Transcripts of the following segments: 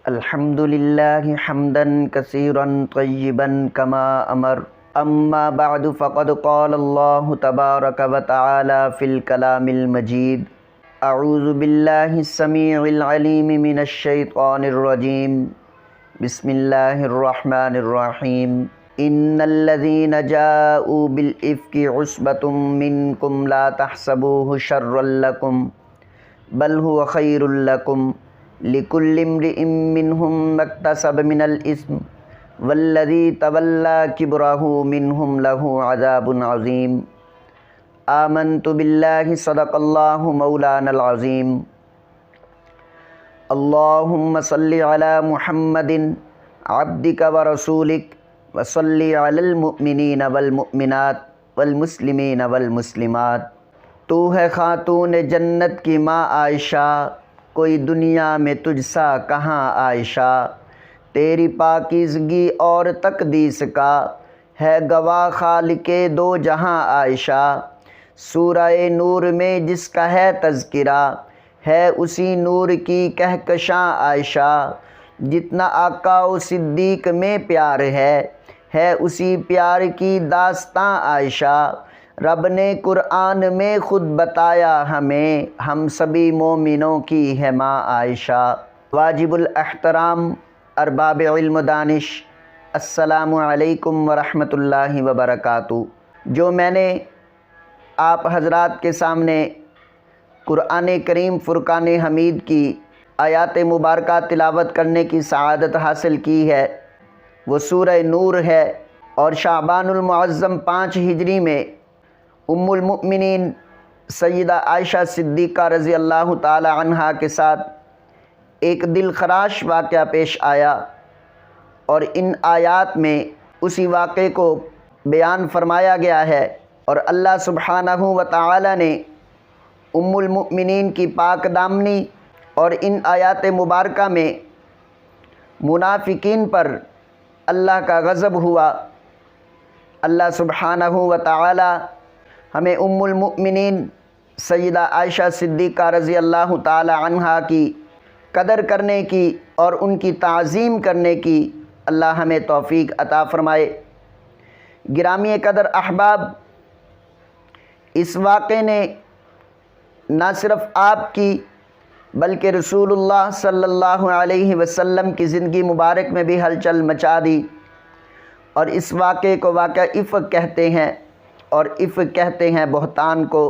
الحمد لله حمدا كثيرا طيبا كما أمر. أما بعد فقد قال الله تبارك وتعالى في الكلام المجيد. أعوذ بالله السميع العليم من الشيطان الرجيم. بسم الله الرحمن الرحيم. إن الذين جاءوا بالإفك عصبة منكم لا تحسبوه شرا لكم بل هو خير لكم لكل امرئ منهم ما اكتسب من الإثم والذي تولى كبره منهم له عذاب عظيم. آمنت بالله صدق الله مولانا العظيم. اللهم صل على محمد عبدك ورسولك وصل على المؤمنین والمؤمنات والمسلمین والمسلمات. تو ہے خاتون جنت کی ماں عائشہ، کوئی دنیا میں تجھ سا کہاں عائشہ. تیری پاکیزگی اور تقدیس کا ہے گواہ خالق دو جہاں عائشہ. سورہ نور میں جس کا ہے تذکرہ ہے اسی نور کی کہکشاں عائشہ. جتنا آقا و صدیق میں پیار ہے اسی پیار کی داستاں عائشہ. رب نے قرآن میں خود بتایا ہمیں، ہم سبھی مومنوں کی ہے ماں عائشہ. واجب الاحترام ارباب علم و دانش، السلام علیکم ورحمۃ اللہ وبرکاتہ. جو میں نے آپ حضرات کے سامنے قرآن کریم فرقان حمید کی آیات مبارکہ تلاوت کرنے کی سعادت حاصل کی ہے وہ سورہ نور ہے، اور شعبان المعظم 5 ہجری میں ام المؤمنین سیدہ عائشہ صدیقہ رضی اللہ تعالی عنہا کے ساتھ ایک دل خراش واقعہ پیش آیا، اور ان آیات میں اسی واقعے کو بیان فرمایا گیا ہے. اور اللہ سبحانہ و تعالی نے ام المؤمنین کی پاک دامنی اور ان آیات مبارکہ میں منافقین پر اللہ کا غضب ہوا. اللہ سبحانہ و تعالی ہمیں ام المؤمنین سیدہ عائشہ صدیقہ رضی اللہ تعالی عنہا کی قدر کرنے کی اور ان کی تعظیم کرنے کی اللہ ہمیں توفیق عطا فرمائے. گرامی قدر احباب، اس واقعے نے نہ صرف آپ کی بلکہ رسول اللہ صلی اللہ علیہ وسلم کی زندگی مبارک میں بھی ہلچل مچا دی. اور اس واقعے کو واقعہ افک کہتے ہیں، اور افک کہتے ہیں بہتان کو.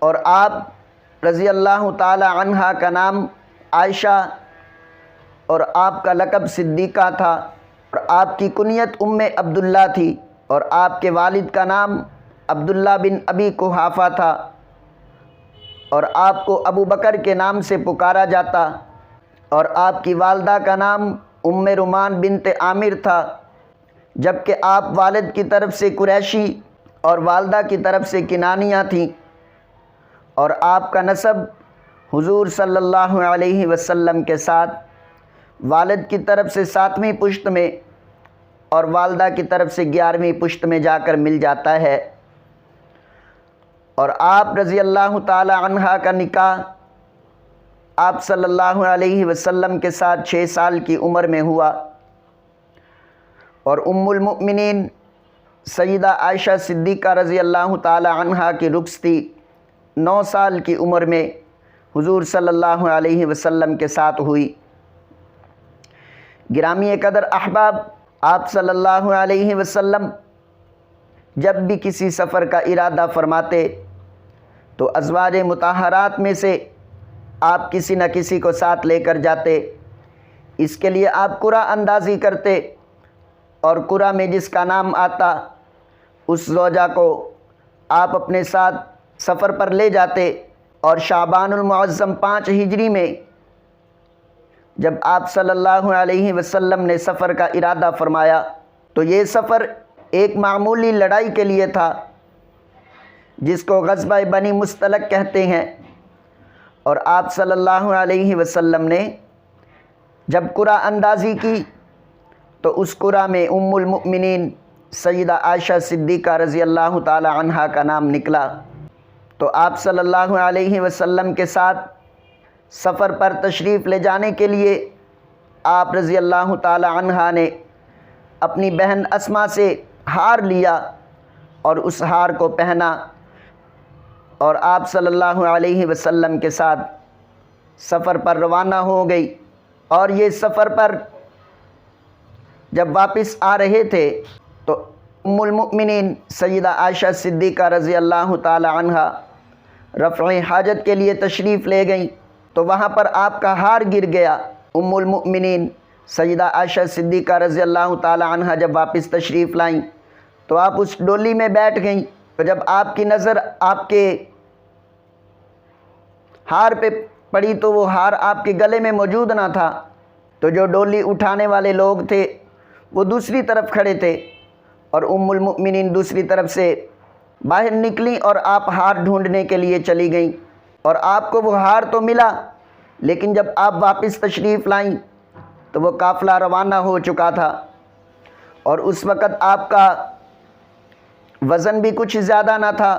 اور آپ رضی اللہ تعالی عنہا کا نام عائشہ اور آپ کا لقب صدیقہ تھا، اور آپ کی کنیت ام عبداللہ تھی، اور آپ کے والد کا نام عبداللہ بن ابی قحافہ تھا، اور آپ کو ابو بکر کے نام سے پکارا جاتا، اور آپ کی والدہ کا نام ام رومان بنت عامر تھا. جبکہ آپ والد کی طرف سے قریشی اور والدہ کی طرف سے کنانیہ تھیں، اور آپ کا نسب حضور صلی اللہ علیہ وسلم کے ساتھ والد کی طرف سے 7ویں پشت میں اور والدہ کی طرف سے 11ویں پشت میں جا کر مل جاتا ہے. اور آپ رضی اللہ تعالی عنہا کا نکاح آپ صلی اللہ علیہ وسلم کے ساتھ 6 سال کی عمر میں ہوا، اور ام المؤمنین سیدہ عائشہ صدیقہ رضی اللہ تعالی عنہا کی رخصتی 9 سال کی عمر میں حضور صلی اللہ علیہ وسلم کے ساتھ ہوئی. گرامی قدر احباب، آپ صلی اللہ علیہ وسلم جب بھی کسی سفر کا ارادہ فرماتے تو ازواج مطہرات میں سے آپ کسی نہ کسی کو ساتھ لے کر جاتے. اس کے لیے آپ قرعہ اندازی کرتے، اور قرعہ میں جس کا نام آتا اس زوجہ کو آپ اپنے ساتھ سفر پر لے جاتے. اور شعبان المعظم 5 ہجری میں جب آپ صلی اللہ علیہ وسلم نے سفر کا ارادہ فرمایا تو یہ سفر ایک معمولی لڑائی کے لیے تھا جس کو غزوہ بنی مستلق کہتے ہیں. اور آپ صلی اللہ علیہ وسلم نے جب قرعہ اندازی کی تو اس قرعہ میں ام المؤمنین سیدہ عائشہ صدیقہ رضی اللہ تعالی عنہا کا نام نکلا. تو آپ صلی اللہ علیہ وسلم کے ساتھ سفر پر تشریف لے جانے کے لیے آپ رضی اللہ تعالی عنہ نے اپنی بہن اسما سے ہار لیا اور اس ہار کو پہنا اور آپ صلی اللہ علیہ وسلم کے ساتھ سفر پر روانہ ہو گئی۔ اور یہ سفر پر جب واپس آ رہے تھے تو ام المؤمنین سیدہ عائشہ صدیقہ رضی اللہ تعالی عنہ رفع حاجت کے لیے تشریف لے گئیں، تو وہاں پر آپ کا ہار گر گیا۔ ام المؤمنین سیدہ عائشہ صدیقہ رضی اللہ تعالی عنہ جب واپس تشریف لائیں تو آپ اس ڈولی میں بیٹھ گئیں، تو جب آپ کی نظر آپ کے ہار پہ پڑی تو وہ ہار آپ کے گلے میں موجود نہ تھا، تو جو ڈولی اٹھانے والے لوگ تھے وہ دوسری طرف کھڑے تھے اور ام المؤمنین دوسری طرف سے باہر نکلیں اور آپ ہار ڈھونڈنے کے لیے چلی گئیں، اور آپ کو وہ ہار تو ملا، لیکن جب آپ واپس تشریف لائیں تو وہ قافلہ روانہ ہو چکا تھا، اور اس وقت آپ کا وزن بھی کچھ زیادہ نہ تھا،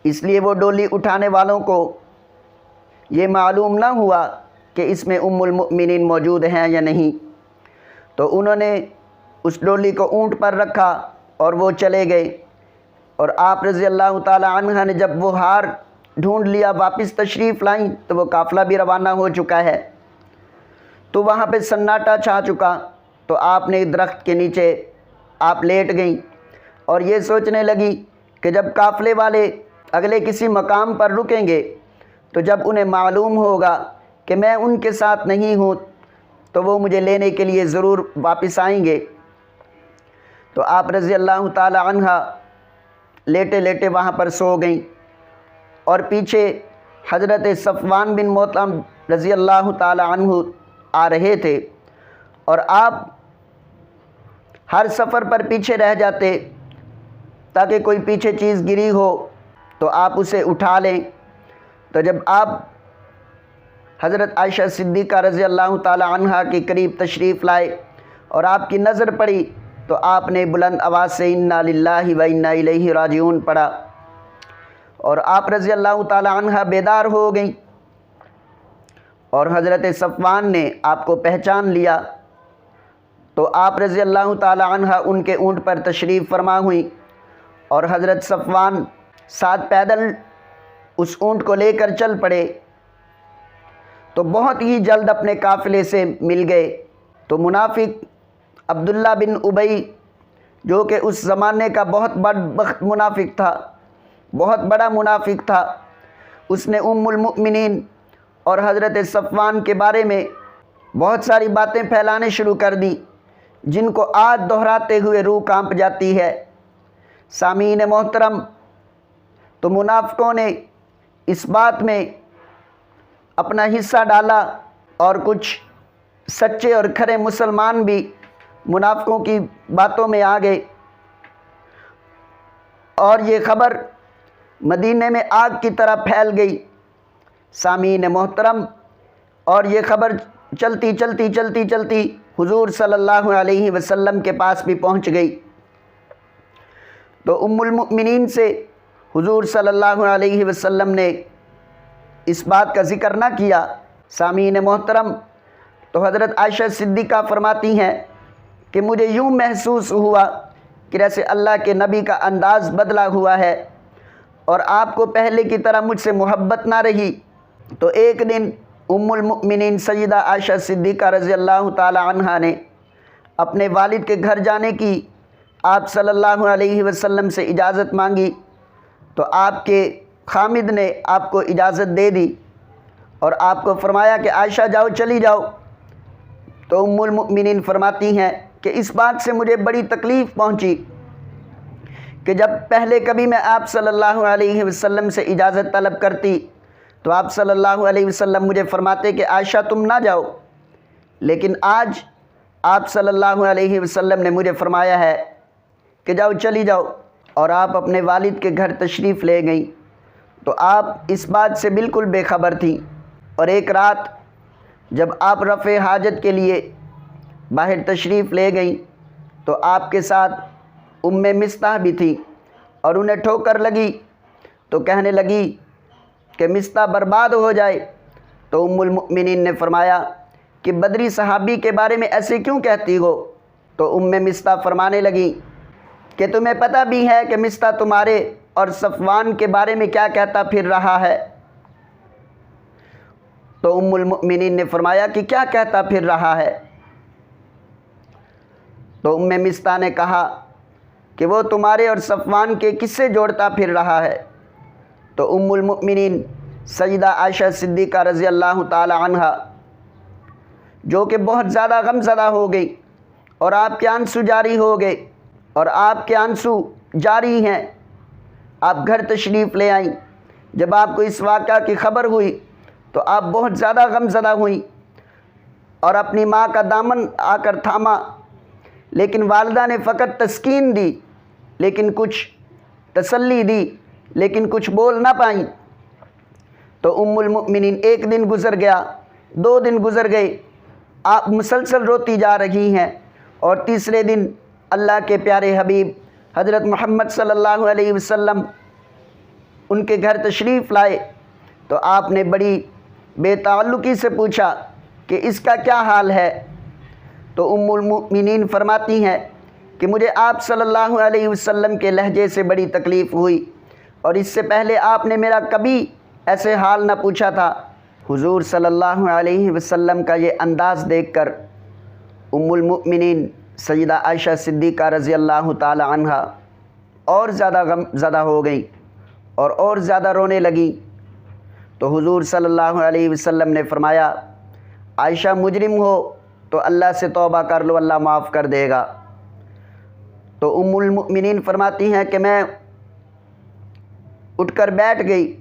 اس لیے وہ ڈولی اٹھانے والوں کو یہ معلوم نہ ہوا کہ اس میں ام المؤمنین موجود ہیں یا نہیں، تو انہوں نے اس ڈولی کو اونٹ پر رکھا اور وہ چلے گئے، اور آپ رضی اللہ تعالی عنہ نے جب وہ ہار ڈھونڈ لیا واپس تشریف لائیں تو وہ قافلہ بھی روانہ ہو چکا ہے، تو وہاں پہ سناٹا چھا چکا، تو آپ نے درخت کے نیچے آپ لیٹ گئیں اور یہ سوچنے لگی کہ جب قافلے والے اگلے کسی مقام پر رکیں گے تو جب انہیں معلوم ہوگا کہ میں ان کے ساتھ نہیں ہوں تو وہ مجھے لینے کے لیے ضرور واپس آئیں گے، تو آپ رضی اللہ تعالی عنہ لیٹے لیٹے وہاں پر سو گئیں، اور پیچھے حضرت صفوان بن معطل رضی اللہ تعالی عنہ آ رہے تھے، اور آپ ہر سفر پر پیچھے رہ جاتے تاکہ کوئی پیچھے چیز گری ہو تو آپ اسے اٹھا لیں۔ تو جب آپ حضرت عائشہ صدیقہ رضی اللہ تعالی عنہ کے قریب تشریف لائے اور آپ کی نظر پڑی تو آپ نے بلند آواز سے انا للہ و انا الیہ راجعون پڑھا، اور آپ رضی اللہ تعالی عنہ بیدار ہو گئیں، اور حضرت صفوان نے آپ کو پہچان لیا، تو آپ رضی اللہ تعالی عنہ ان کے اونٹ پر تشریف فرما ہوئیں، اور حضرت صفوان ساتھ پیدل اس اونٹ کو لے کر چل پڑے، تو بہت ہی جلد اپنے قافلے سے مل گئے۔ تو منافق عبداللہ بن ابی جو کہ اس زمانے کا بہت بدبخت منافق تھا، بہت بڑا منافق تھا، اس نے ام المؤمنین اور حضرت صفوان کے بارے میں بہت ساری باتیں پھیلانے شروع کر دیں جن کو آج دہراتے ہوئے روح کانپ جاتی ہے۔ سامعین محترم، تو منافقوں نے اس بات میں اپنا حصہ ڈالا، اور کچھ سچے اور کھرے مسلمان بھی منافقوں کی باتوں میں آ گئے، اور یہ خبر مدینے میں آگ کی طرح پھیل گئی۔ سامعین محترم، اور یہ خبر چلتی چلتی چلتی چلتی حضور صلی اللہ علیہ وسلم کے پاس بھی پہنچ گئی، تو ام المؤمنین سے حضور صلی اللہ علیہ وسلم نے اس بات کا ذکر نہ کیا۔ سامعین محترم، تو حضرت عائشہ صدیقہ فرماتی ہیں کہ مجھے یوں محسوس ہوا کہ جیسے اللہ کے نبی کا انداز بدلا ہوا ہے اور آپ کو پہلے کی طرح مجھ سے محبت نہ رہی۔ تو ایک دن ام المؤمنین سیدہ عائشہ صدیقہ رضی اللہ تعالی عنہ نے اپنے والد کے گھر جانے کی آپ صلی اللہ علیہ وسلم سے اجازت مانگی، تو آپ کے خامد نے آپ کو اجازت دے دی اور آپ کو فرمایا کہ عائشہ جاؤ، چلی جاؤ۔ تو ام المؤمنین فرماتی ہیں کہ اس بات سے مجھے بڑی تکلیف پہنچی کہ جب پہلے کبھی میں آپ صلی اللہ علیہ وسلم سے اجازت طلب کرتی تو آپ صلی اللہ علیہ وسلم مجھے فرماتے کہ عائشہ تم نہ جاؤ، لیکن آج آپ صلی اللہ علیہ وسلم نے مجھے فرمایا ہے کہ جاؤ، چلی جاؤ، اور آپ اپنے والد کے گھر تشریف لے گئیں۔ تو آپ اس بات سے بالکل بے خبر تھیں، اور ایک رات جب آپ رفع حاجت کے لیے باہر تشریف لے گئیں تو آپ کے ساتھ ام مستح بھی تھی، اور انہیں ٹھوکر لگی تو کہنے لگی کہ مستح برباد ہو جائے، تو ام المؤمنین نے فرمایا کہ بدری صحابی کے بارے میں ایسے کیوں کہتی ہو؟ تو ام مصطح فرمانے لگی کہ تمہیں پتہ بھی ہے کہ مصطح تمہارے اور صفوان کے بارے میں کیا کہتا پھر رہا ہے؟ تو ام المؤمنین نے فرمایا کہ کیا کہتا پھر رہا ہے؟ تو ام مصطح نے کہا کہ وہ تمہارے اور صفوان کے قصے جوڑتا پھر رہا ہے۔ تو ام المؤمنین سیدہ عائشہ صدیقہ رضی اللہ تعالی عنہا جو کہ بہت زیادہ غم زدہ ہو گئی اور آپ کے آنسو جاری ہو گئے اور آپ کے آنسو جاری ہیں، آپ گھر تشریف لے آئیں۔ جب آپ کو اس واقعہ کی خبر ہوئی تو آپ بہت زیادہ غم زدہ ہوئیں اور اپنی ماں کا دامن آ کر تھاما، لیکن والدہ نے فقط تسکین دی، لیکن کچھ تسلی دی، لیکن کچھ بول نہ پائیں۔ تو ام المؤمنین ایک دن گزر گیا، 2 دن گزر گئے، آپ مسلسل روتی جا رہی ہیں، اور تیسرے دن اللہ کے پیارے حبیب حضرت محمد صلی اللہ علیہ وسلم ان کے گھر تشریف لائے۔ تو آپ نے بڑی بے تعلقی سے پوچھا کہ اس کا کیا حال ہے؟ تو ام المؤمنین فرماتی ہیں کہ مجھے آپ صلی اللہ علیہ وسلم کے لہجے سے بڑی تکلیف ہوئی، اور اس سے پہلے آپ نے میرا کبھی ایسے حال نہ پوچھا تھا۔ حضور صلی اللہ علیہ وسلم کا یہ انداز دیکھ کر ام المؤمنین سیدہ عائشہ صدیقہ رضی اللہ تعالی عنہا اور زیادہ غم زدہ ہو گئیں اور زیادہ رونے لگیں۔ تو حضور صلی اللہ علیہ وسلم نے فرمایا عائشہ مجرم ہو تو اللہ سے توبہ کر لو، اللہ معاف کر دے گا۔ تو ام المؤمنین فرماتی ہیں کہ میں اٹھ کر بیٹھ گئی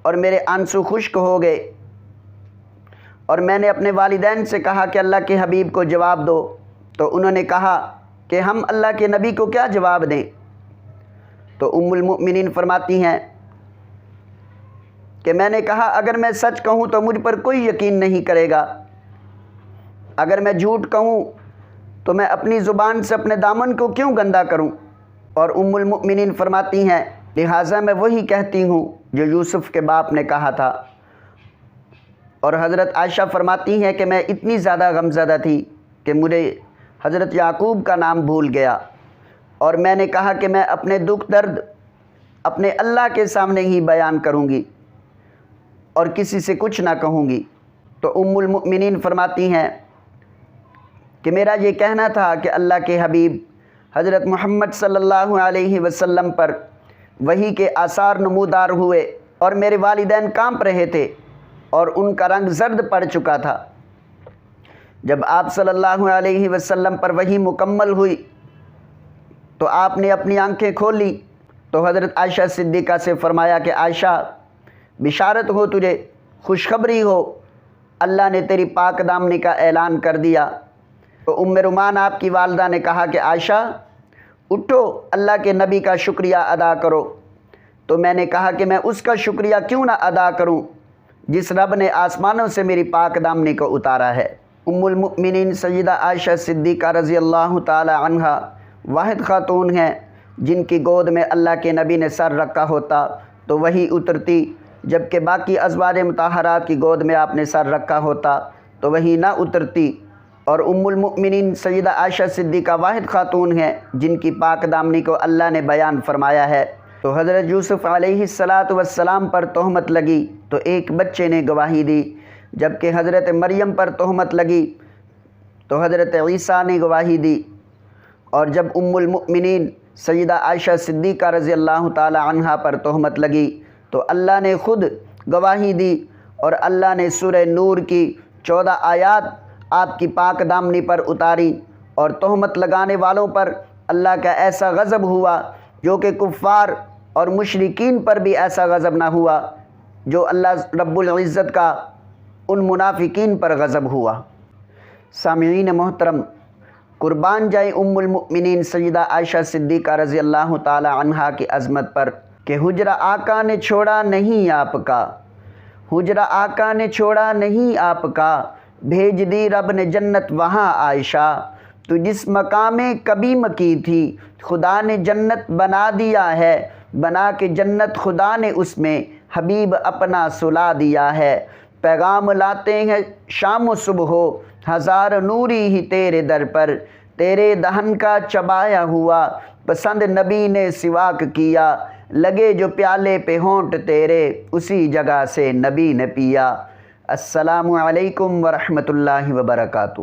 اور میرے آنسو خشک ہو گئے، اور میں نے اپنے والدین سے کہا کہ اللہ کے حبیب کو جواب دو۔ تو انہوں نے کہا کہ ہم اللہ کے نبی کو کیا جواب دیں؟ تو ام المؤمنین فرماتی ہیں کہ میں نے کہا اگر میں سچ کہوں تو مجھ پر کوئی یقین نہیں کرے گا، اگر میں جھوٹ کہوں تو میں اپنی زبان سے اپنے دامن کو کیوں گندا کروں؟ اور ام المؤمنین فرماتی ہیں لہٰذا میں وہی کہتی ہوں جو یوسف کے باپ نے کہا تھا۔ اور حضرت عائشہ فرماتی ہیں کہ میں اتنی زیادہ غمزدہ تھی کہ مجھے حضرت یعقوب کا نام بھول گیا، اور میں نے کہا کہ میں اپنے دکھ درد اپنے اللہ کے سامنے ہی بیان کروں گی اور کسی سے کچھ نہ کہوں گی۔ تو ام المؤمنین فرماتی ہیں کہ میرا یہ کہنا تھا کہ اللہ کے حبیب حضرت محمد صلی اللہ علیہ وسلم پر وحی کے آثار نمودار ہوئے، اور میرے والدین کانپ رہے تھے اور ان کا رنگ زرد پڑ چکا تھا۔ جب آپ صلی اللہ علیہ وسلم پر وحی مکمل ہوئی تو آپ نے اپنی آنکھیں کھولی تو حضرت عائشہ صدیقہ سے فرمایا کہ عائشہ بشارت ہو تجھے، خوشخبری ہو، اللہ نے تیری پاک دامنی کا اعلان کر دیا۔ تو ام رومان آپ کی والدہ نے کہا کہ عائشہ اٹھو، اللہ کے نبی کا شکریہ ادا کرو۔ تو میں نے کہا کہ میں اس کا شکریہ کیوں نہ ادا کروں جس رب نے آسمانوں سے میری پاک دامنی کو اتارا ہے۔ ام المؤمنین سیدہ عائشہ صدیقہ رضی اللہ تعالی عنہا واحد خاتون ہیں جن کی گود میں اللہ کے نبی نے سر رکھا ہوتا تو وہی اترتی، جبکہ باقی ازواج مطہرات کی گود میں آپ نے سر رکھا ہوتا تو وہی نہ اترتی۔ اور ام المؤمنین سیدہ عائشہ صدیقہ واحد خاتون ہیں جن کی پاک دامنی کو اللہ نے بیان فرمایا ہے۔ تو حضرت یوسف علیہ السلام پر تہمت لگی تو ایک بچے نے گواہی دی، جبکہ حضرت مریم پر تہمت لگی تو حضرت عیسیٰ نے گواہی دی، اور جب ام المؤمنین سیدہ عائشہ صدیقہ رضی اللہ تعالی عنہا پر تہمت لگی تو اللہ نے خود گواہی دی، اور اللہ نے سورہ نور کی 14 آیات آپ کی پاک دامنی پر اتاری، اور تہمت لگانے والوں پر اللہ کا ایسا غضب ہوا جو کہ کفار اور مشرکین پر بھی ایسا غضب نہ ہوا جو اللہ رب العزت کا ان منافقین پر غضب ہوا۔ سامعین محترم، قربان جائیں ام المؤمنین سیدہ عائشہ صدیقہ رضی اللہ تعالی عنہا کی عظمت پر کہ حجرہ آقا نے چھوڑا نہیں آپ کا، حجرہ آقا نے چھوڑا نہیں آپ کا، بھیج دی رب نے جنت وہاں عائشہ، تو جس مقام کبھی مکی تھی خدا نے جنت بنا دیا ہے، بنا کے جنت خدا نے اس میں حبیب اپنا سلا دیا ہے، پیغام لاتے ہیں شام و صبح ہو، ہزار نوری ہی تیرے در پر، تیرے دہن کا چبایا ہوا پسند نبی نے سواک کیا، لگے جو پیالے پہ ہونٹ تیرے اسی جگہ سے نبی نے پیا۔ السلام علیکم ورحمۃ اللہ وبرکاتہ۔